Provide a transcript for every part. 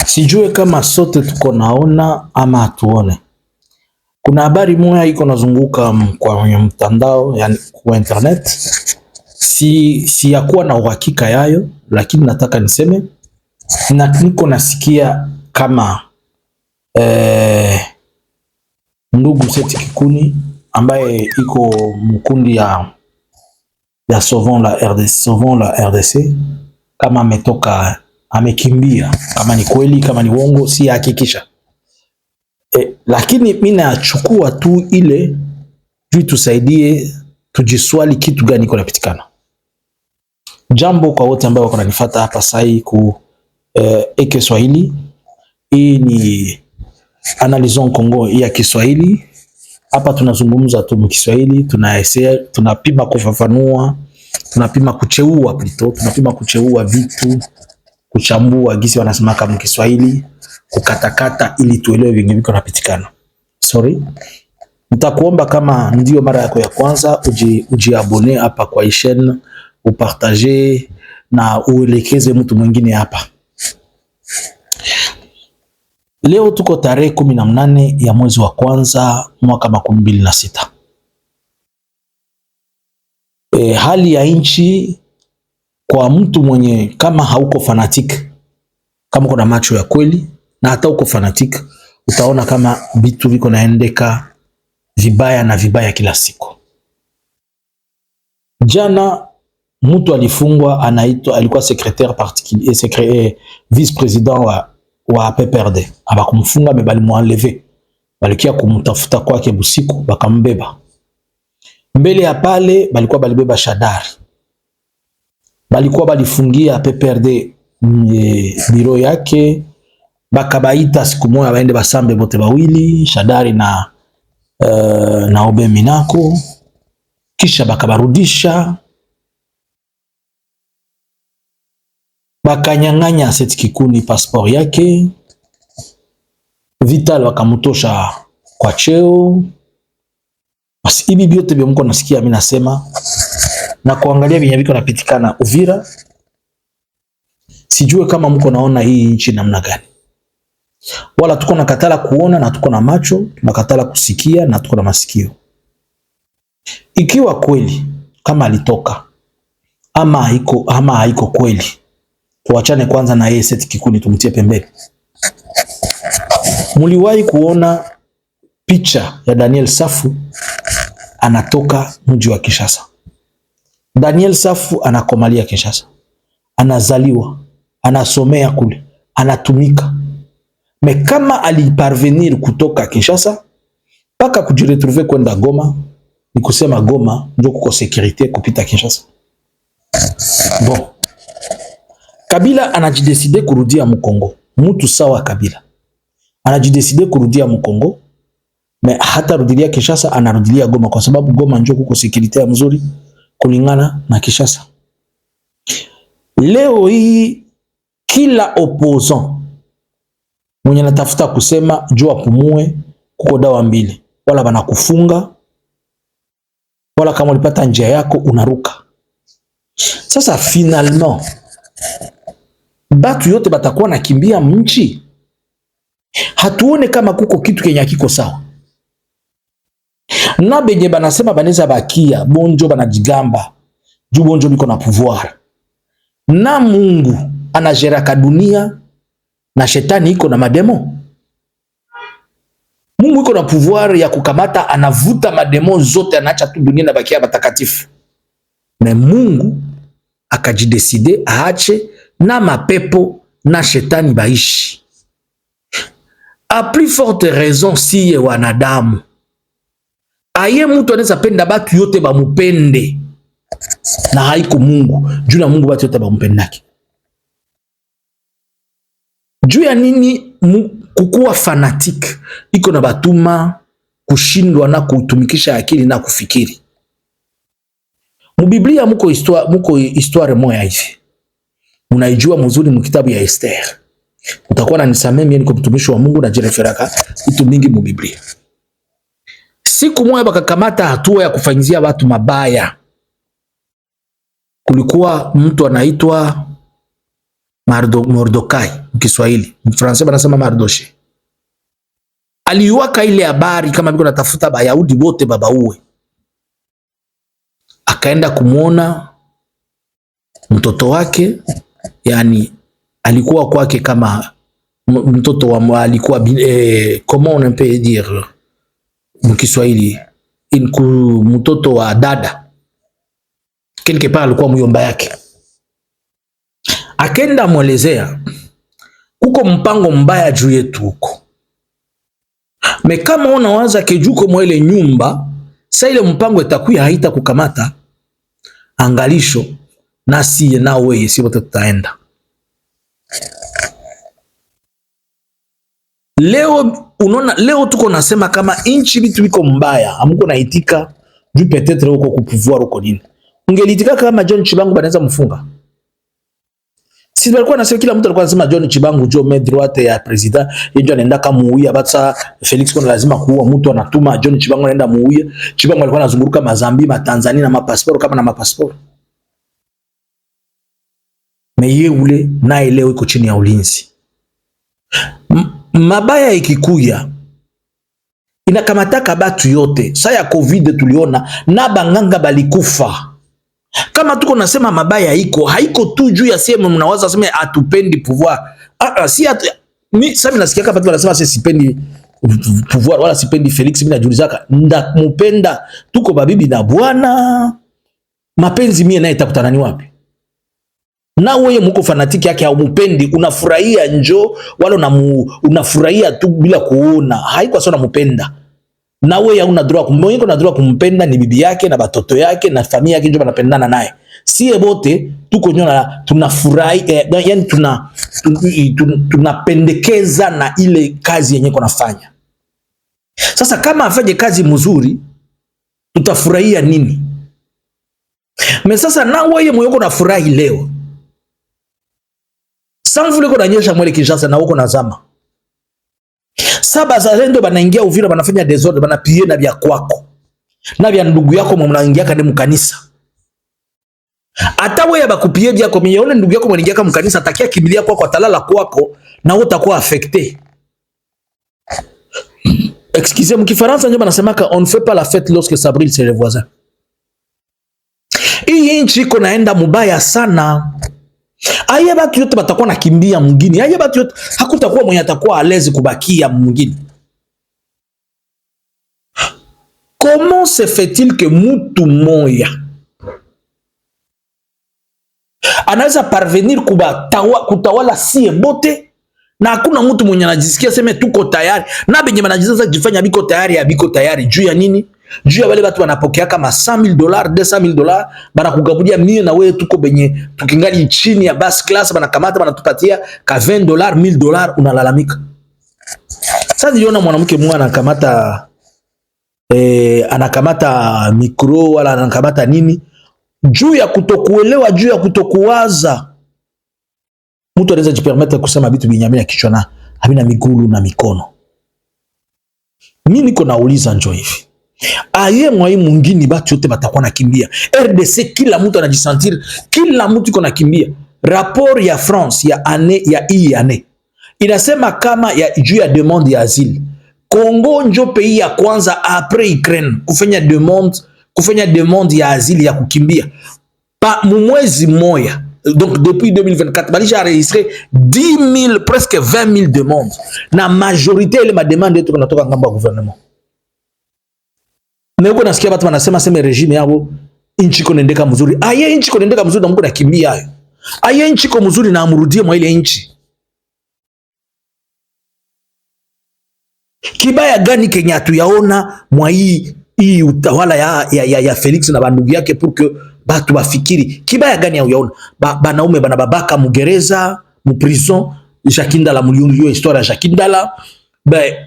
Sijue kama sote tuko naona ama hatuone. Kuna habari moja iko nazunguka kwenye mtandao, yani kwa internet. Si ya kuwa na uhakika yayo, lakini nataka niseme na niko nasikia kama ndugu Seth Kikuni ambaye iko mkundi ya Sauvons la RDC kama ametoka, amekimbia. Kama ni kweli, kama ni uongo, si hakikisha. Lakini mimi nachukua tu ile juu tusaidie tujiswali kitu gani iko napitikana. Jambo kwa wote ambao wako nanifuata hapa sai ku Eke Swahili. Hii ni Analizons Congo ya Kiswahili. Hapa tunazungumza tu Kiswahili, tunapima kufafanua, tunapima kucheua plito, tunapima kucheua vitu, kuchambua gisi wanasema kama Kiswahili, kukatakata ili tuelewe vingi viko napitikana. Sorry. Nitakuomba kama ndio mara yako ya kwanza ujiabone hapa kwa chaîne, upartage na uelekeze mtu mwingine hapa. Leo tuko tarehe 18 ya mwezi wa kwanza mwaka 2026. Hali ya nchi kwa mtu mwenye kama hauko fanatic, kama kuna macho ya kweli na hata uko fanatic, utaona kama vitu viko naendeka vibaya na vibaya kila siku. Jana mtu alifungwa, alikuwa secrétaire particulier, vice président wa PPRD. Abakumfunga me balimuenleve, balikia kumtafuta kwake busiku, bakambeba. Mbele ya pale balikuwa balibeba Shadari, balikuwa balifungia PPRD biro yake, bakabaita siku moja baende basambe bote bawili, Shadari na Obe Minako, kisha bakabarudisha, bakanyang'anya Seth Kikuni passport yake, Vital wakamutosha kwa cheo. Basi hivi vyote vya mko nasikia mimi nasema na kuangalia vyenye viko napitikana Uvira. Sijue kama mko naona hii nchi namna gani. Wala tuko na katala kuona na tuko na macho, tunakatala kusikia na tuko na masikio. Ikiwa kweli kama alitoka ama haiko kweli, tuachane kwanza na yeye Seth Kikuni, tumtie pembeni. Muliwahi kuona picha ya Daniel Safu anatoka mji wa Kinshasa? Daniel Safu anakomalia Kinshasa, anazaliwa, anasomea kule, anatumika. Me kama aliparvenir kutoka Kinshasa paka kujiretrouver kwenda Goma, ni kusema Goma ndio kuko sécurité kupita Kinshasa. Bon, Kabila anajideside kurudia Mkongo. Mtu sawa Kabila anajideside kurudia Mkongo, me hata rudilia Kinshasa, anarudilia Goma kwa sababu Goma ndio kuko sécurité mzuri kulingana na Kinshasa. Leo hii kila opposant mwenye natafuta kusema jua pumue, kuko dawa mbili: wala banakufunga, wala kama ulipata njia yako unaruka. Sasa finalement batu yote batakuwa nakimbia mnchi. Hatuone kama kuko kitu kenya kiko sawa. Na benye banasema baneza bakia bonjo banajigamba juu bonjo biko na pouvoir. Na Mungu anajeraka dunia na shetani iko na mademo. Mungu iko na pouvoir ya kukamata, anavuta mademo zote, anaacha tu dunia na bakia batakatifu. Na Mungu akajideside aache na mapepo na shetani baishi. A plus forte raison siye wanadamu. Aye mtu anaweza penda batu yote bamupende na haiko Mungu. Juu na Mungu batu yote bamupendaki. Juu ya nini kukuwa fanatique iko na batuma kushindwa na kutumikisha akili na kufikiri. Mubiblia muko histoire moya hivi. Unaijua mzuri mkitabu ya Esther. Utakuwa na nisamee mimi niko mtumishi wa Mungu na jireferaka vitu mingi mubiblia. Siku moja bakakamata hatua ya kufanyizia watu mabaya. Kulikuwa mtu anaitwa Mordokai Kiswahili, Mfransa banasema Mardoche. Aliwaka ile habari kama biko natafuta Bayahudi wote babauwe. Akaenda kumuona mtoto wake, yani alikuwa kwake kama mtoto wa alikuwa comment on peut dire mkiswahili mtoto wa dada quelque part, alikuwa muyomba yake. Akenda mwelezea kuko mpango mbaya juu yetu huko, me kama unawaza kejuko mwele nyumba sa ile mpango itakuya haita kukamata angalisho, nasi na wewe si wote tutaenda. Leo unaona, leo tuko nasema kama inchi bitu biko mbaya, amuko naitika juu peut-être uko ku pouvoir uko nini. Ungelitika kama John Chibangu banaweza mfunga? Si walikuwa nasema, kila mtu alikuwa anasema John Chibangu jo main droite ya president, yeye anaenda kama muuia batsa Felix kuna lazima kuua mtu, anatuma John Chibangu anaenda muuia. Chibangu alikuwa anazunguruka Mazambi, Tanzania na mapassport kama na mapassport. Meye ule naye leo iko chini ya ulinzi. Mabaya ikikuya inakamataka batu yote. Saa ya COVID tuliona na banganga balikufa. Kama tuko nasema mabaya iko, haiko tu juu ya sema mnawaza sema atupendi pouvoir. Si sasa nasikia kama watu wanasema sipendi pouvoir wala sipendi Felix, mimi najulizaka ndamupenda, tuko babibi na bwana. Mapenzi mie naye itakutana ni wapi? Na wewe mko fanatiki yake au mupendi, unafurahia njo wala unafurahia tu bila kuona, haiko sawa mupenda. Na wewe hauna droit kumwongo, na droit kumpenda ni bibi yake na batoto yake na familia yake ndio wanapendana naye. Sie bote tuko nyona tunafurahi, yani tunapendekeza na ile kazi yenyewe konafanya. Sasa kama afanye kazi mzuri tutafurahia nini? Me sasa na wewe moyo unafurahi leo, samvule ko nanyesha mwele Kinshasa na uko nazama. Saba zalendo banaingia Uvira banafanya desordre, banapie na vya kwako na vya ndugu yako mnaingia kade mkanisa. Hata wewe bakupie vya kwa mione ndugu yako mnaingia kama mkanisa, atakia kimbilia kwako, atalala kwako na wewe utakuwa affecté. Excusez moi, Kifaransa ndio banasema ka on fait pas la fête lorsque ça brille chez les voisins. Hii nchi iko naenda mubaya sana. Aya batu yote batakuwa nakimbia mwingine. Aya batu yote hakutakuwa mwenye atakuwa alezi kubakia mwingine. Comment se fait-il que mutu moya anaweza parvenir kutawala sie bote na hakuna mtu mwenye anajisikia sema tuko tayari, na benye banajisikia jifanya biko tayari juu ya nini? Juu ya wale watu wanapokea kama $100,000 $200,000 bana kugabulia mie na wewe tuko benye tukingali chini ya bas class, bana kamata bana tupatia ka $20 $1,000, unalalamika. Sasa niliona mwanamke mmoja anakamata mikro wala anakamata nini juu ya kutokuelewa, juu ya kutokuwaza. Mtu anaweza jipermettre kusema vitu binyamia kichwa na havina miguu na mikono. Mimi niko nauliza njoo hivi, aye mwai mwingine batu yote batakuwa nakimbia RDC, kila mtu anajisentir, kila mtu iko nakimbia. Rapport ya France ya hii ane inasema kama ya juu ya demande ya asile, Congo njo pays ya kwanza après Ukraine kufanya demande ya asile ya kukimbia pa mwezi moya. Donc depuis 2024 balisha enregistré 10,000 presque 20,000 demandes, na majorité ile ma demande yetu kunatoka ngamba ya gouvernement. Niko nasikia watu wanasema sema regime yao inchi konendeka mzuri. Aye inchi konendeka mzuri na mko nakimbia hayo. Aye inchi ko mzuri na amrudie mwa ile inchi. Kibaya gani Kenya tuyaona mwa hii utawala ya Felix na bandugu yake pour que batu bafikiri? Kibaya gani ya uyaona? Banaume banababaka mugereza, mu prison, Jakindala mulionyo histoire ya Jakindala.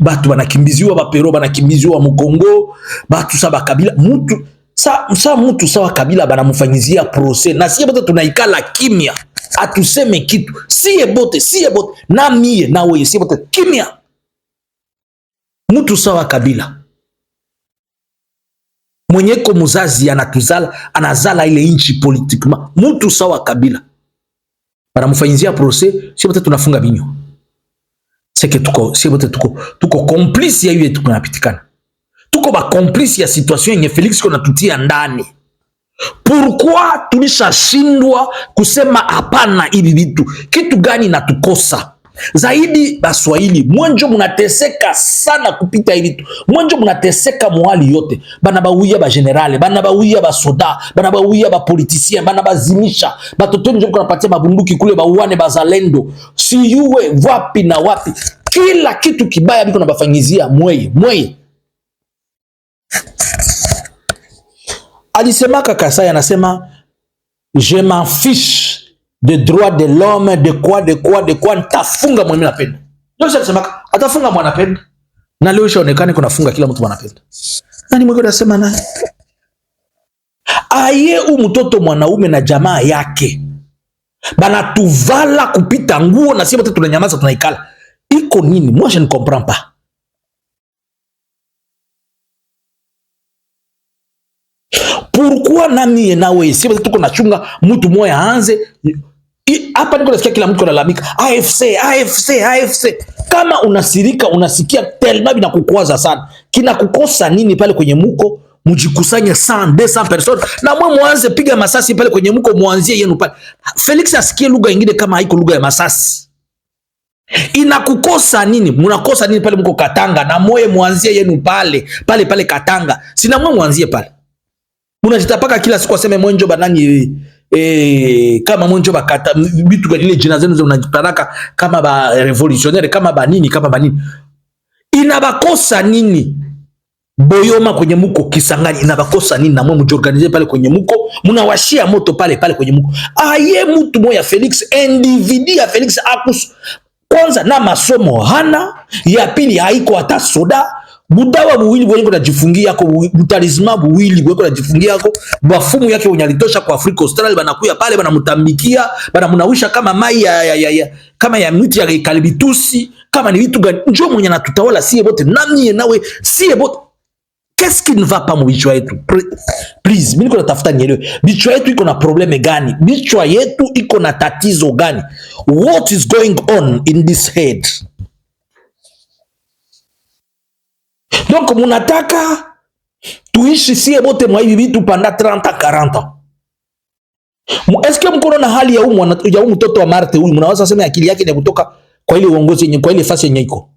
Batu banakimbiziwa bapero, banakimbiziwa mu Kongo, batu saba kabila, mutu sawa kabila banamufanyizia procès. Na siye bote tunaikala kimya, atuseme kitu. Siye bote na mie na wewe siye bote kimya. Mutu sawa kabila mwenyeko muzazi anatuzala, anazala ile inchi politiquement. Mutu sawa kabila banamfanyizia procès, sio bote tunafunga binyo. C'est que sio bote tuko complice ya hiyo yetu kunapitikana. Tuko ba complice ya situation yenye Felix kona tutia ndani. Pourquoi tulishashindwa kusema hapana hivi vitu? Kitu gani natukosa? Zaidi Baswahili, mwenjo munateseka sana kupita hivi vitu. Mwenjo munateseka mwali yote. Bana bauya ba generale, bana bauya ba soda, bana bauya ba politicien, bana bazimisha. Batoto njo kunapatia mabunduki kule bauane bazalendo. Siyuwe wapi na wapi. Kila kitu kibaya biko nabafanyizia mweye. Alisemaka Kasai anasema je m'en fiche de droit de l'homme de quoi nitafunga mwenye napenda. Ndio alisemaka atafunga mwana napenda. Na leo ishaonekane kuna funga kila mtu anapenda. Nani mwingine anasema naye? Aye mtoto mwanaume na jamaa yake. Bana tuvala kupita nguo na sisi wote tunanyamaza tunaikala. Iko nini? Moi je ne comprends pas. Pourquoi nami nawe si tuko na chunga mtu moya aanze hapa? Niko nasikia kila mtu analalamika AFC. Kama unasirika unasikia telma bina kukwaza sana, kina kukosa nini pale kwenye muko? Mujikusanye 100 200 personnes na mwe muanze piga masasi pale kwenye muko, muanzie yenu pale. Felix asikie lugha nyingine kama haiko lugha ya masasi. Inakukosa nini? Munakosa nini pale muko Katanga na mwe muanzie yenu pale Katanga. Sina mwe muanzie pale. Unajitapaka kila siku aseme mwenjo banani kama mwenjo bakata bitu kwa ile jina zenu unajipeleka kama ba revolutionnaire kama ba nini. Inabakosa nini? Boyoma kwenye muko Kisangani inabakosa nini? Na mwe mjorganize pale kwenye muko, munawashia moto pale kwenye muko. Aye mtu moya Felix, individu ya Felix akus kwanza na masomo hana, ya pili haiko hata soda. Budawa buwili bwenye kuna jifungia yako, butalisma buwili bwenye kuna jifungia yako, bafumu yake unyalitosha kwa Afrika Austral, banakuya pale, banamutambikia, banamunawisha kama mai kama ya miti ya kalibitusi, kama ni vitu gani, njoo mwenye natutawala siye bote, nami nawe siye bote. Qu'est-ce qui ne va pas mu bichwa yetu? Please, mimi niko natafuta nielewe. Bichwa yetu iko na probleme gani? Bichwa yetu iko na tatizo gani? What is going on in this head? Donc munataka tuishi siye bote mwa hivi vitu panda 30 40. Est-ce que mkono na hali ya mtoto wa Marte huyu mnaweza sema akili yake ni kutoka kwa ile uongozi yenye, kwa ile fasi yenye iko?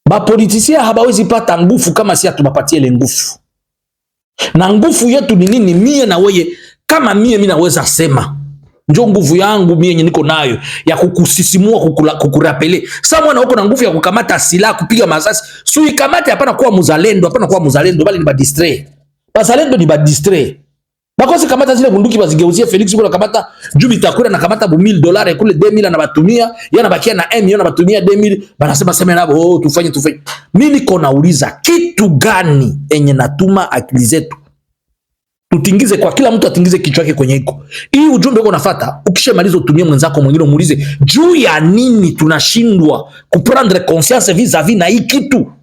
Ba politisia habawezi pata nguvu kama si atumapatie ile nguvu. Na nguvu yetu ni nini? Mie na wewe, kama mimi naweza sema njo nguvu yangu mimi yenye niko nayo ya kukusisimua, kukurapele. Sasa mwana uko na nguvu ya kukamata silaha, kupiga masasi. Sui kamate hapana kuwa muzalendo, bali ni ba distray. Bazalendo ni ba distray. Bakosi kamata zile bunduki bazigeuzie Felix kwa kamata jubi takura na kamata bu $1000 kule 2000 na batumia, yana bakia na M yana batumia 2000, banasema sema nabo tufanye. Mimi niko nauliza kitu gani enye natuma akili zetu tutingize, kwa kila mtu atingize kichwa chake kwenye iko. Hii ujumbe uko nafuata, ukishamaliza utumie mwenzako mwingine muulize juu ya nini tunashindwa kuprendre conscience vis-a-vis na hii kitu.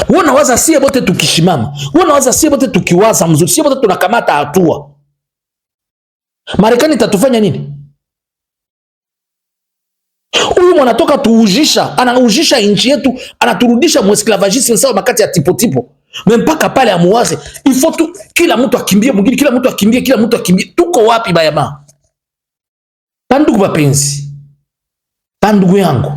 Wana waza siye bote tukishimama, wana waza siye bote tukiwaza mzuri, siye bote tunakamata hatua. Marekani itatufanya nini? Huyu mwanatoka tuujisha, anaujisha nchi yetu, anaturudisha mwesclavagisme sawa makati ya tipo. Mpaka pale amuwaze, ifo tu kila mtu akimbie mwingine, kila mtu akimbie. Tuko wapi bayama? Bandugu bapenzi, bandugu yangu,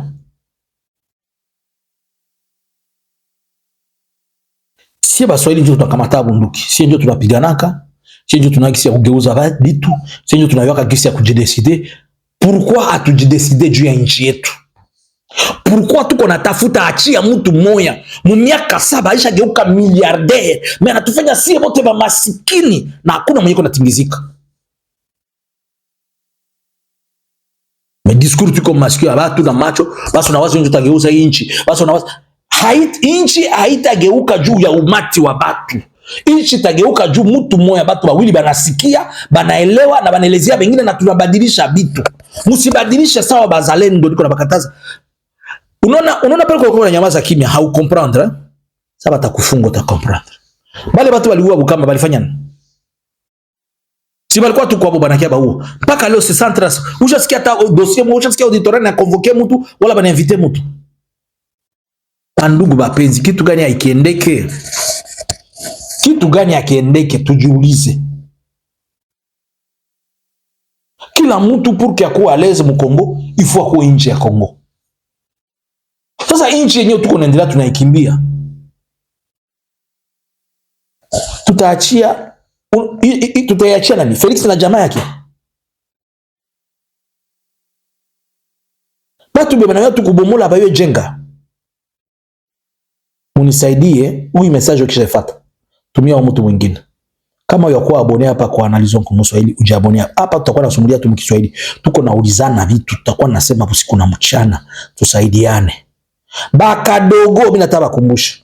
sie Baswahili ndio tunakamata bunduki, sie ndio tunapiganaka, sie ndio tunakisi ya kugeuza vitu, sie ndio tunaweka kisi ya kujideside. Pourquoi atujideside juu ya nchi yetu? Pourquoi tuko natafuta achia mtu moya mu miaka 7 aisha geuka miliardaire, mais anatufanya sie bote ba masikini na hakuna mwenye kuna tingizika. Mais discours tu comme masikio ya watu na macho, basi unawaza ndio tageuza inchi, basi unawaza inchi haitageuka juu ya umati wa batu. Inchi tageuka juu mtu moya, batu bawili banasikia, banaelewa na banaelezea bengine, na tunabadilisha bitu. Musibadilisha sawa bazalendo niko na bakataza. Unaona pale kwa nyamaza kimya, hau comprendre. Sasa batakufunga, uta comprendre. Bale batu waliua Bukama balifanya nini? Si balikuwa tu kwa bana kia baua. Mpaka leo se centras. Ushasikia hata dossier mo, ushasikia auditoire na convoquer mtu wala bana inviter mtu. Ndugu bapenzi, kitu gani haikiendeke? Kitu gani hakiendeke tujiulize. Kila mtu pour que akuwe à l'aise mu Kongo, il faut akuwe nje ya Kongo. Sasa nchi yenyewe tuko naendelea tunaikimbia. Tutaiachia nani? Felix na jamaa yake. Batu beba na watu kubomola bayo jenga. Munisaidie, huyu message ukishafuata. Tumia wa mtu mwingine. Kama uyakuwa abone hapa kwa Analizons Congo Swahili, ujiabone hapa, tutakuwa nasumulia tu mkiswahili. Tuko naulizana vitu, tutakuwa nasema usiku na mchana, tusaidiane. Bakadogo mimi nataka kukumbusha.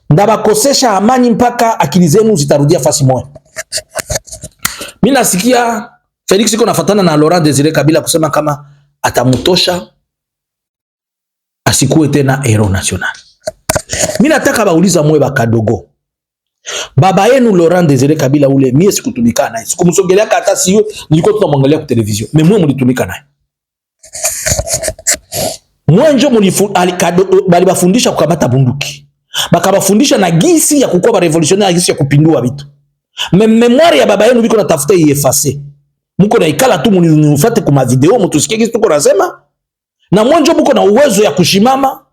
Ndabakosesha amani mpaka akili zenu zitarudia fasi moja. Mimi nasikia Felix iko nafatana na Laurent Désiré Kabila kusema kama atamutosha asikuwe tena hero national. Mimi nataka bauliza mwe Bakadogo. Baba yenu Laurent Désiré Kabila ule mie sikutumika naye. Sikumsogelea hata siyo, nilikuwa tunamwangalia kwa television. Mais mwe mlitumika naye. Mwenjo balibafundisha kukamata bunduki. Bakabafundisha na gisi ya kukuwa ba revolutionnaire, gisi ya kupindua vitu. Memoire ya baba yenu biko natafuta iefase. Muko na ikala tu munifate kwa video mtusikie gisi tuko nasema. Na mwenjo muko na uwezo ya kushimama.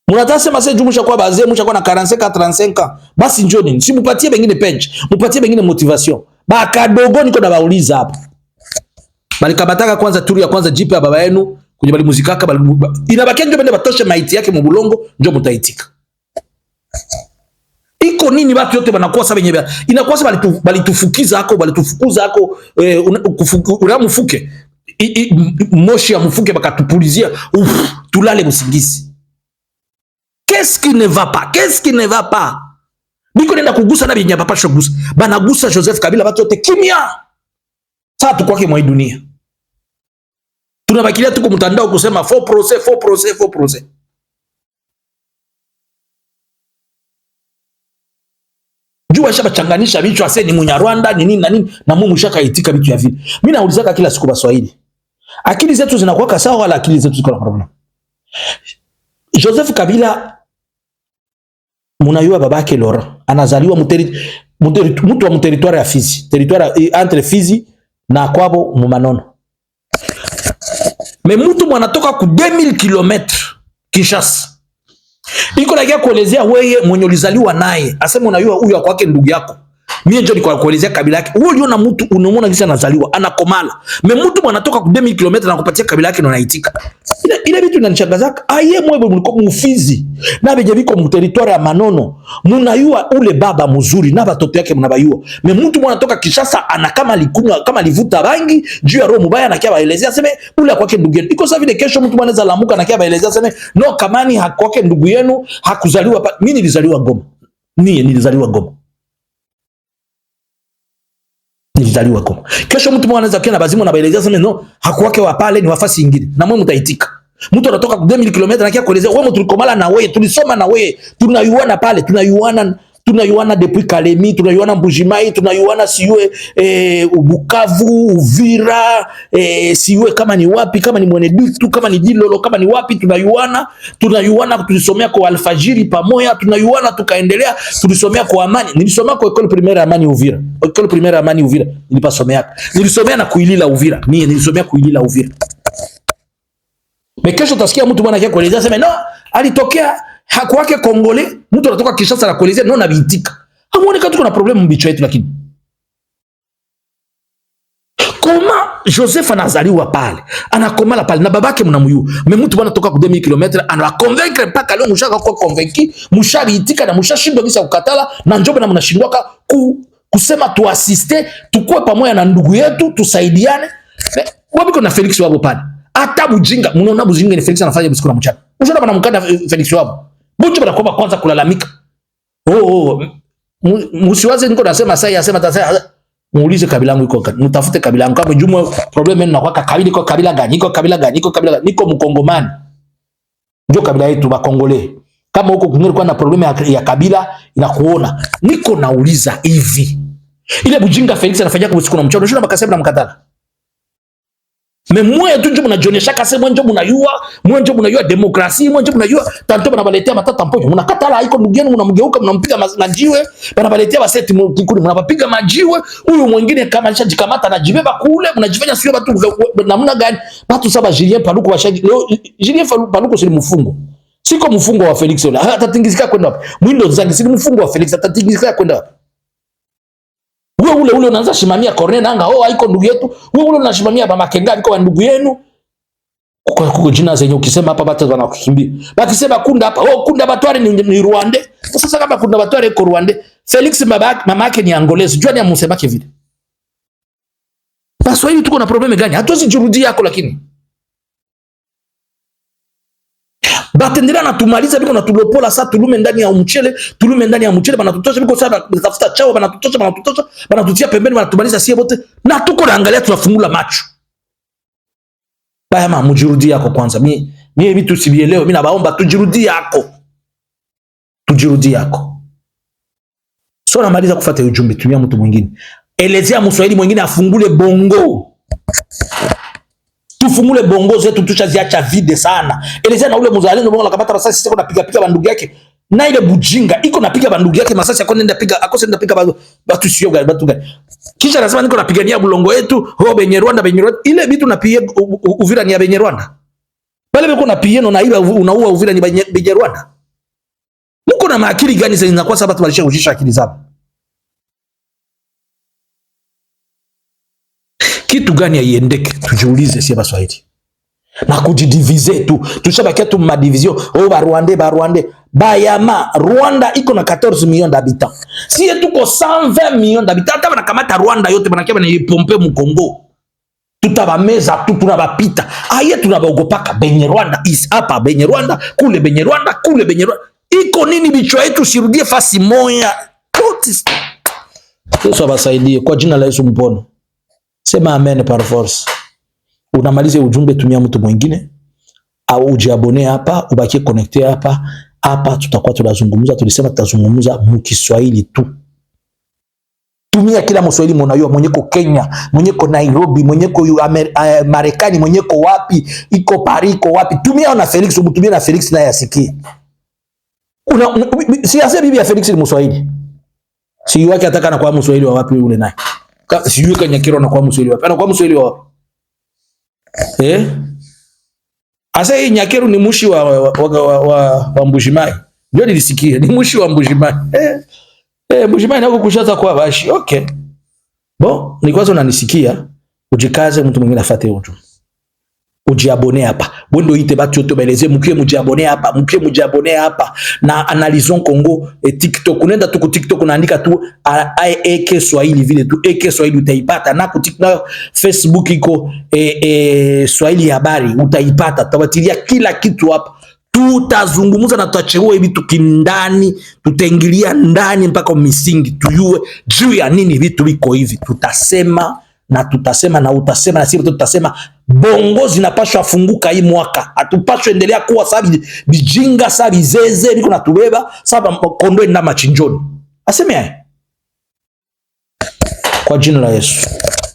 Munataka sema sasa jumusha kwa bazee, musha kwa na 45 35. Basi njoni, si mupatie bengine page, mupatie bengine motivation. Bakadogo niko na bauliza hapa. Balikabataka kwanza turu ya kwanza jipe ya baba yenu kwenye bali muzikaka inabakia ndio bende batoshe maiti yake mu bulongo ndio mutaitika. Iko nini watu yote banakuwa sasa benye inakuwa sasa balitufukiza hako balitufukuza hako unamufuke moshi ya mfuke bakatupulizia tulale usingizi. Qu'est-ce qui ne va pas? Qu'est-ce qui ne va pas? Biko nenda kugusa na binya papa shogusa. Banagusa Joseph Kabila watu yote kimya. Sasa tukwake mwa dunia. Tunabakilia tuko mtandao kusema faux procès, faux procès, faux procès. Jua shaba changanisha vitu ase ni Munyarwanda ni nini na nini na Mungu shaka itika vitu ya vile. Mimi naulizaka kila siku Baswahili. Akili zetu zinakuwa sawa wala akili zetu ziko na problem? Joseph Kabila munayua babake Laurent anazaliwa mtu wa territoire ya Fizi, territoire entre Fizi na Kwabo Mumanono. Mais mtu mwanatoka ku 2000 km Kinshasa. Iko nakia kuelezea wewe mwenye ulizaliwa naye. Asema unayua huyu yako wake ndugu yako. Mimi ndio niko kuelezea kabila yake. Wewe uliona mtu unamuona kisa anazaliwa, anakomala. Mais mtu mwanatoka ku 2000 km na kupatia kabila yake na unaitika. Ile vitu inanishangaza. Aye mwewe mliko mufizi. Na beje biko mu territoire ya Manono. Munayua ule baba mzuri na batoto yake mnabayua. Mais mtu mwanatoka Kinshasa ana kama likunywa kama livuta bangi, juu ya roho mbaya na kia baelezea sema ule kwake ndugu yenu. Iko sawa vile kesho mtu mwanaweza lamuka na kia baelezea sema no kamani hakwake ndugu yenu hakuzaliwa pa. Mimi nilizaliwa Goma. Nilizaliwa Goma. Nilizaliwa Goma. Kesho mtu mwanaweza kia na bazimu na baelezea sema no hakwake wa pale ni wafasi nyingine. Na mwe mtaitika. Mtu anatoka 2000 km na kia kuelezea wewe tulikomala na wewe, tulisoma na wewe, tunayuana pale, tunayuana depuis Kalemi, tunayuana Mbujimai, tunayuana siwe Bukavu, Uvira, siwe kama ni wapi, kama ni Mweneditu, kama ni Dilolo, kama ni wapi tunayuana tulisomea kwa Alfajiri pamoja, tunayuana tukaendelea, tulisomea kwa Amani. Nilisomea kwa École Primaire Amani Uvira. École Primaire Amani Uvira nilipasomea. Nilisomea na Kuilila Uvira. Mimi nilisomea Kuilila Uvira. Mais kesho utasikia mtu bwana yake kuelezea sema no alitokea hakwake Kongole, mtu anatoka Kinshasa na kuelezea no na biitika. Hamuoni kama tuko na problem mbicho yetu lakini. Koma Joseph anazaliwa pale, anakomala pale na babake mnamuyua. Mais mtu bwana toka ku 2000 km ana convaincre mpaka leo mshaka kwa convaincu, mshabiitika na mshashindwa kisa kukatala na njobe na mnashindwaka kusema tu assiste, tukue pamoja na ndugu yetu, tusaidiane. Wapi kuna Felix wabo pale? Hata bujinga, mnaona bujinga ni Felix anafanya usiku na mchana. Unaona bana mkanda Felix wabo. Bunju bana kwa kwanza kulalamika. Msiwaze niko nasema sasa yasema tasa. Muulize kabila yangu iko gani? Mtafute kabila yangu kama jumu problem yenu na kwa kabila iko kabila gani? Iko kabila gani? Iko kabila gani? Niko Mkongomani. Ndio kabila yetu ba Kongole. Kama huko kwingine kwa na problemu ya kabila inakuona. Niko nauliza hivi. Ile bujinga Felix anafanyia kwa usiku na mchana, shuna bakasema na mkatala. Memwe tu njo mnajionyesha kase mwenjo mnayua demokrasia, mwenjo mnayua tanto banabaletea matata mpojo. Mnakatala haiko ndugu yenu, mnamgeuka mnampiga majiwe, banabaletea baseti mkikuni mnapapiga majiwe. Huyu mwingine kama alishajikamata na jibeba kule, mnajifanya sio watu namna gani? Watu saba Julien Paluku washaji. Leo Julien Paluku si mfungo. Siko mfungo wa Felix yule. Atatingizika kwenda wapi? Mwindo zangi si mfungo wa Felix, atatingizika kwenda wapi? Wewe ule unaanza shimamia Corneille nanga, haiko ndugu yetu. Wewe ule unashimamia Mama Kenga iko ndugu yenu. Kwa jina zenye ukisema hapa watu wanakukimbia. Bakisema Kunda hapa, Kunda Batware ni Rwanda. Sasa kama Kunda Batware iko Rwanda, Felix mama yake ni Angolese. Jua ni amsemake vile. Basi hivi tuko na probleme gani? Hatuwezi jurudia yako lakini. Batendera na tumaliza biko na tulopola saa tulume ndani ya mchele banatutosha biko saa batafuta chao banatutosha banatutia pembeni banatumaliza sie bote na tuko naangalia tunafungula macho. Baya mujirudi yako kwanza. Mimi vitu sibielewe, mimi nabaomba tujirudi yako. So namaliza kufuata ujumbe, tumia mtu mwingine. Elezea Mswahili mwingine afungule bongo. Tufungule bongo zetu tushaziacha vide sana. Elezea na ule mzalendo bongo la kamata rasasi sasa kunapiga bandugu yake. Na ile bujinga iko napiga bandugu yake masasi yako nenda piga akose nenda piga batu sio gani batu gani. Kisha anasema niko napigania bulongo yetu, benye Rwanda. Ile vitu napie Uvira ni ya benye Rwanda. Bale beko napie no na ile unaua Uvira ni benye Rwanda. Mko na maakili gani zina kwa sababu walisha kujisha akili zao? Kitu gani haiendeke? Tujiulize si Baswahili. Na kujidivize tu. Tushabakia tu madivision. Ba Rwanda. Bayama, Rwanda iko na 14 millions d'habitants. Si tuko 120 millions d'habitants, hata banakamata Rwanda yote banakia banayipompe mu Kongo. Tutabameza tu tunabapita. Aye tunabaogopaka benye Rwanda is hapa benye Rwanda, kule benye Rwanda, kule benye Rwanda. Iko nini bichwa yetu sirudie fasi moya. Yesu abasaidie kwa jina la Yesu mpone. Sema amen par force. Unamalize ujumbe, tumia mtu mwingine au ujiabone hapa, ubakie connecte hapa. Hapa tutakuwa tunazungumza, tulisema tutazungumza mkiswahili tu. Tumia kila Mswahili mwanayua, mwenyeko Kenya, mwenyeko Nairobi, mwenyeko Marekani, mwenyeko wapi, iko Paris, iko wapi. Tumia na Felix, umutumie na Felix naye asikie. Si ase bibi ya Felix ni Mswahili. Si yake ataka na kwa Mswahili wa wapi ule naye. Si yake Nyakiro na kwa Mswahili wapi. Ana kwa Mswahili wa wapi? Asa hii Nyakero ni mushi wa Mbujimai. Ndio nilisikia. Ni mushi wa Mbujimai. Mbujimai nako kushaza kwa bashi. Okay. Bon, ni kwanza unanisikia. Ujikaze mtu mwingine afuate ujumbe. Ujiabone hapa. Wendo ite batu yote baeleze mkiwe mujiabone hapa. Na Analyson Congo TikTok. Unaenda tu ku TikTok unaandika tu AK Swahili vile tu AK Swahili utaipata. Na ku TikTok Facebook iko Swahili habari utaipata. Tabatilia kila kitu hapa. Tutazungumza na tutachagua hivi tukindani, tutaingilia ndani mpaka misingi tuyue juu ya nini vitu viko hivi. Tutasema na utasema na sisi tutasema bongo zinapaswa funguka hii mwaka. Hatupaswa endelea kuwa sababu bijinga sababu bizeze liko natubeba sababu kondo enda machinjoni. Aseme kwa jina la Yesu.